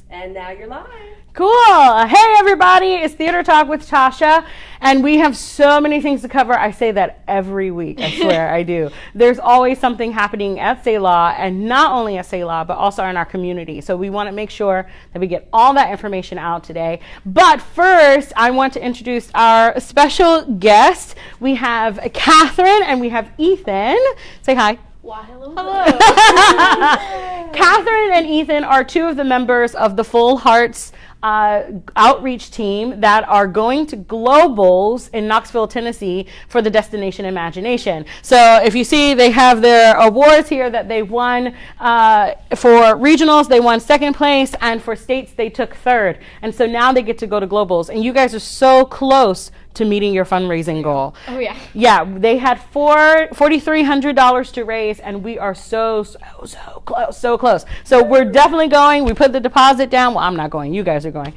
And now you're live. Cool. Hey, everybody. It's Theater Talk with Tasha, and we have so many things to cover. I say that every week. I swear I do. There's always something happening at Selah, and not only at Selah, but also in our community. So we want to make sure that we get all that information out today. But first, I want to introduce our special guest. We have Catherine and we have Ethan. Say hi. Why, hello. Catherine and Ethan are two of the members of the Full Hearts outreach team that are going to Globals in Knoxville, Tennessee for the Destination Imagination. So if you see, they have their awards here that they won. For regionals, they won second place, and for states, they took third. And so now they get to go to Globals. And you guys are so close to meeting your fundraising goal. Oh, yeah. Yeah, they had $4,300 to raise, and we are so close. So we're definitely going. We put the deposit down. Well, I'm not going. You guys are going.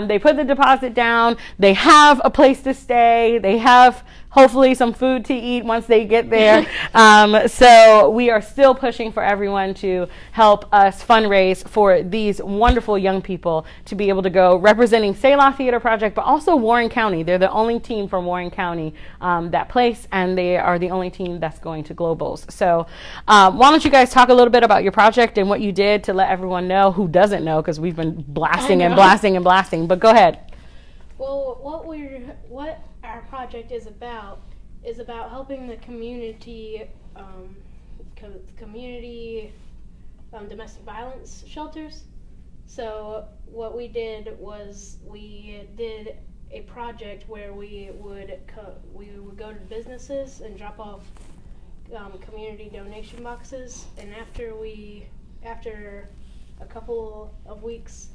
They put the deposit down. They have a place to stay. They have hopefully some food to eat once they get there. So we are still pushing for everyone to help us fundraise for these wonderful young people to be able to go representing Selah Theater Project, but also Warren County. They're the only team from Warren County that place, and they are the only team that's going to Globals. So why don't you guys talk a little bit about your project and what you did to let everyone know who doesn't know, because we've been blasting and blasting, but go ahead. Well, what our project is about helping the community, domestic violence shelters. So what we did was we did a project where we would go to businesses and drop off community donation boxes, and after a couple of weeks,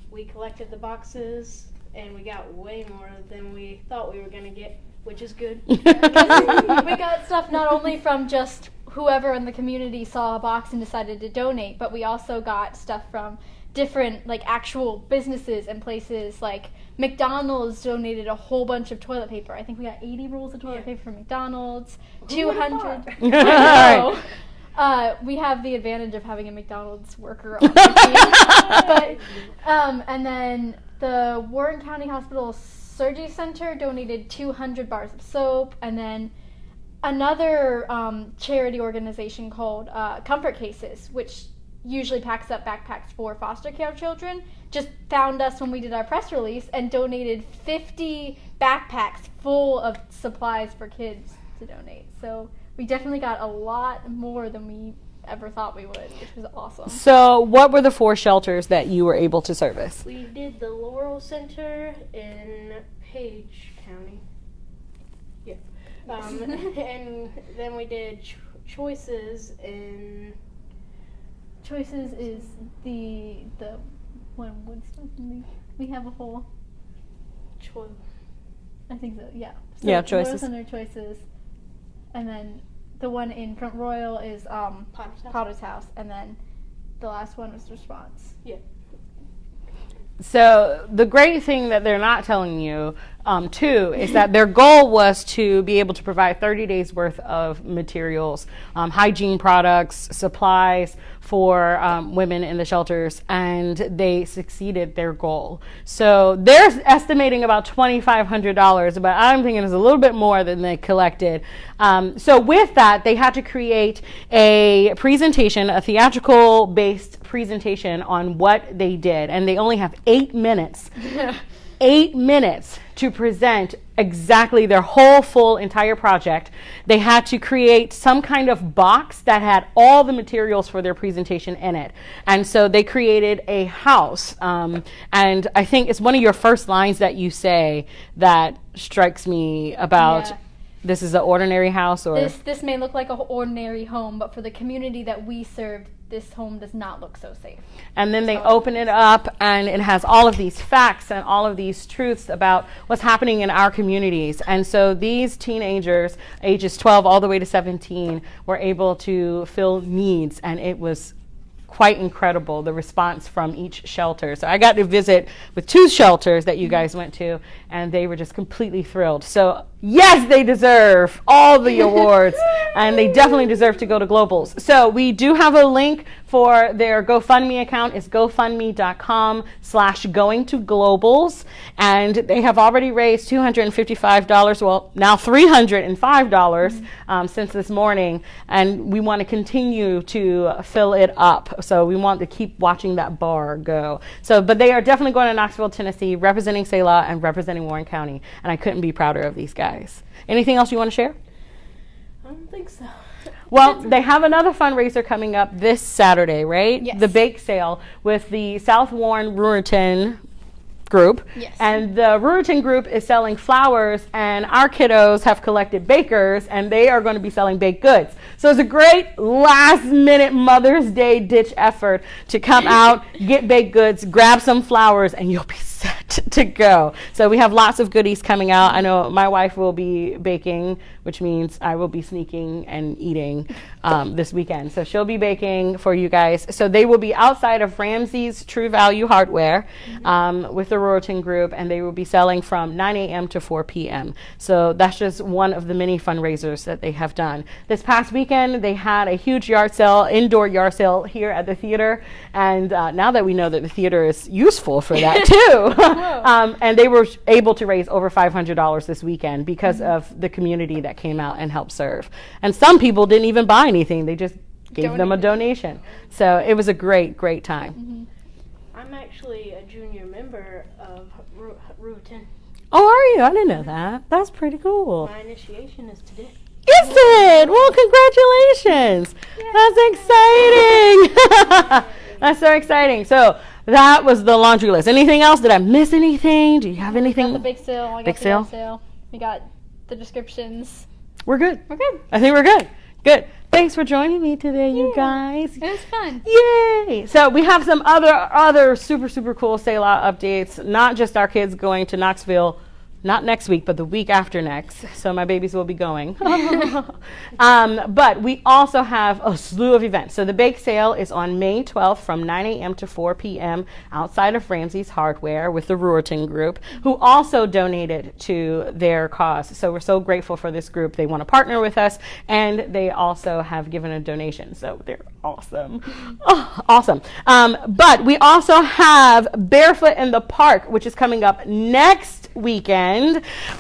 we collected the boxes. And we got way more than we thought we were going to get, which is good. We got stuff not only from just whoever in the community saw a box and decided to donate, but we also got stuff from different, like, actual businesses and places. Like McDonald's donated a whole bunch of toilet paper. I think we got 80 rolls of toilet paper from McDonald's. 200. I know. We have the advantage of having a McDonald's worker on the team. And then the Warren County Hospital Surgery Center donated 200 bars of soap, and then another charity organization called Comfort Cases, which usually packs up backpacks for foster care children, just found us when we did our press release and donated 50 backpacks full of supplies for kids to donate. So we definitely got a lot more than we ever thought we would, which was awesome. So what were the 4 shelters that you were able to service? We did the Laurel Center in Page County. Yeah. And then we did Choices in... Choices is the one in Woodstock. We have a whole... I think so, yeah. So yeah, Choices. Laurel Center, Choices. And then the one in Front Royal is Potter's House, and then the last one was Response. Yeah. So the great thing that they're not telling you, too, is that their goal was to be able to provide 30 days worth of materials, hygiene products, supplies for women in the shelters, and they succeeded their goal. So they're estimating about $2,500, but I'm thinking it's a little bit more than they collected. So with that, they had to create a presentation, a theatrical-based presentation on what they did, and they only have 8 minutes. 8 minutes to present exactly their whole full entire project. They had to create some kind of box that had all the materials for their presentation in it. And so they created a house. And I think it's one of your first lines that you say that strikes me about this is an ordinary house, or this may look like an ordinary home, but for the community that we serve, this home does not look so safe. And then they open it up, and it has all of these facts and all of these truths about what's happening in our communities. And so these teenagers, ages 12 all the way to 17, were able to fill needs, and it was quite incredible, the response from each shelter. So I got to visit with 2 shelters that you guys went to, and they were just completely thrilled. So Yes, they deserve all the awards, and they definitely deserve to go to Globals. So we do have a link for their GoFundMe account. It's gofundme.com/going-to-globals, and they have already raised $255, well, now $305 since this morning, and we want to continue to fill it up. So we want to keep watching that bar go. So, but they are definitely going to Knoxville, Tennessee, representing Selah and representing Warren County, and I couldn't be prouder of these guys. Anything else you want to share? I don't think so. Well, they have another fundraiser coming up this Saturday, right? Yes. The bake sale with the South Warren Ruritan group. Yes. And the Ruritan group is selling flowers, and our kiddos have collected bakers, and they are going to be selling baked goods. So it's a great last-minute Mother's Day ditch effort to come out, get baked goods, grab some flowers, and you'll be set to go. So we have lots of goodies coming out. I know my wife will be baking, which means I will be sneaking and eating this weekend. So she'll be baking for you guys. So they will be outside of Ramsey's True Value Hardware with the Ruritan group, and they will be selling from 9 a.m. to 4 p.m. So that's just one of the many fundraisers that they have done. This past weekend, they had a huge yard sale, indoor yard sale here at the theater. And now that we know that the theater is useful for that too, and they were able to raise over $500 this weekend because of the community that came out and helped serve. And some people didn't even buy anything. They just gave them a donation. So it was a great, great time. I'm actually a junior member of Ruritan. Oh, are you? I didn't know that. That's pretty cool. My initiation is today. Is it? Well, congratulations. That's exciting. That's so exciting. So that was the laundry list. Anything else? Did I miss anything? Do you have anything? We got the big sale. I got Big the sale? yard sale. We got the descriptions. We're good. We're good. I think we're good. Good. Thanks for joining me today, you guys. It was fun. Yay! So we have some other super, super cool Selah updates. Not just our kids going to Knoxville, not next week, but the week after next. So my babies will be going. But we also have a slew of events. So the bake sale is on May 12th from 9 a.m. to 4 p.m. outside of Ramsey's Hardware with the Ruritan group, who also donated to their cause. So we're so grateful for this group. They want to partner with us, and they also have given a donation. So they're awesome. Oh, awesome. But we also have Barefoot in the Park, which is coming up next weekend,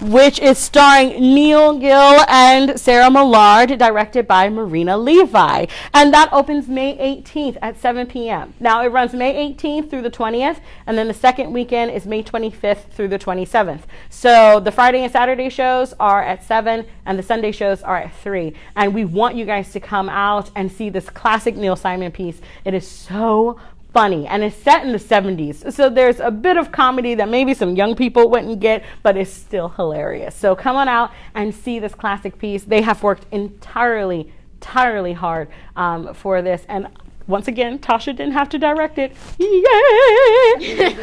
which is starring Neil Gill and Sarah Millard, directed by Marina Levi. And that opens May 18th at 7 p.m. Now it runs May 18th through the 20th, and then the second weekend is May 25th through the 27th. So the Friday and Saturday shows are at 7, and the Sunday shows are at 3. And we want you guys to come out and see this classic Neil Simon piece. It is so funny, and it's set in the 70s, so there's a bit of comedy that maybe some young people wouldn't get, but it's still hilarious. So come on out and see this classic piece. They have worked entirely hard for this, and once again, Tasha didn't have to direct it. Yay!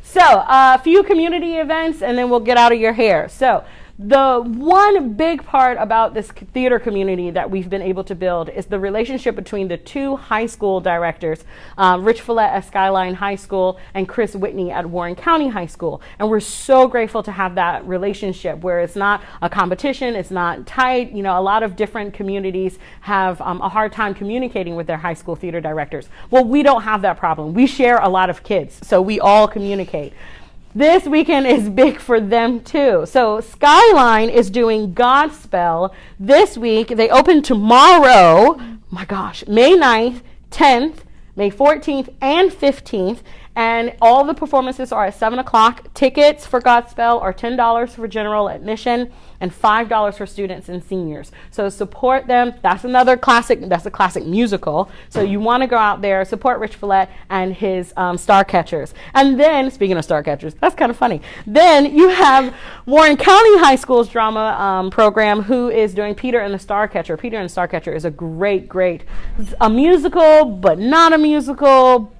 So a few community events, and then we'll get out of your hair. So the one big part about this theater community that we've been able to build is the relationship between the two high school directors, Rich Follett at Skyline High School and Chris Whitney at Warren County High School. And we're so grateful to have that relationship where it's not a competition, it's not tight. You know, a lot of different communities have a hard time communicating with their high school theater directors. Well, we don't have that problem. We share a lot of kids, so we all communicate. This weekend is big for them too. So Skyline is doing Godspell this week. They open tomorrow, my gosh, May 9th, 10th, May 14th, and 15th. And all the performances are at 7 o'clock. Tickets for Godspell are $10 for general admission and $5 for students and seniors. So support them. That's another classic. That's a classic musical. So you want to go out there, support Rich Follett and his Starcatchers. And then, speaking of Starcatchers, that's kind of funny. Then you have Warren County High School's drama program, who is doing Peter and the Starcatcher. Peter and the Starcatcher is a great, a musical, but not a musical,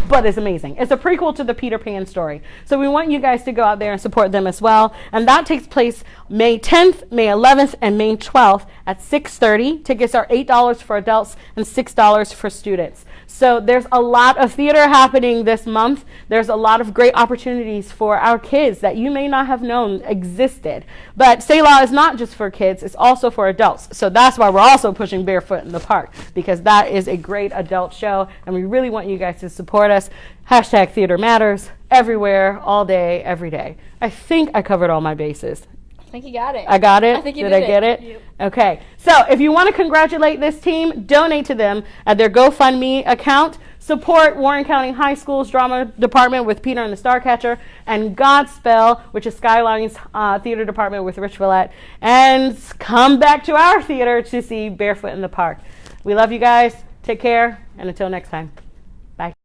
but it's amazing. It's a prequel to the Peter Pan story. So we want you guys to go out there and support them as well. And that takes place May 10th, May 11th, and May 12th at 6:30. Tickets are $8 for adults and $6 for students. So there's a lot of theater happening this month. There's a lot of great opportunities for our kids that you may not have known existed. But Selah is not just for kids, it's also for adults. So that's why we're also pushing Barefoot in the Park, because that is a great adult show, and we really want you guys to support us. Hashtag Theater Matters, everywhere, all day, every day. I think I covered all my bases. I think you got it. I got it? I think you did. did I get it? Yep. Okay. So if you want to congratulate this team, donate to them at their GoFundMe account. Support Warren County High School's drama department with Peter and the Starcatcher, and Godspell, which is Skyline's theater department with Rich Villette. And come back to our theater to see Barefoot in the Park. We love you guys. Take care. And until next time.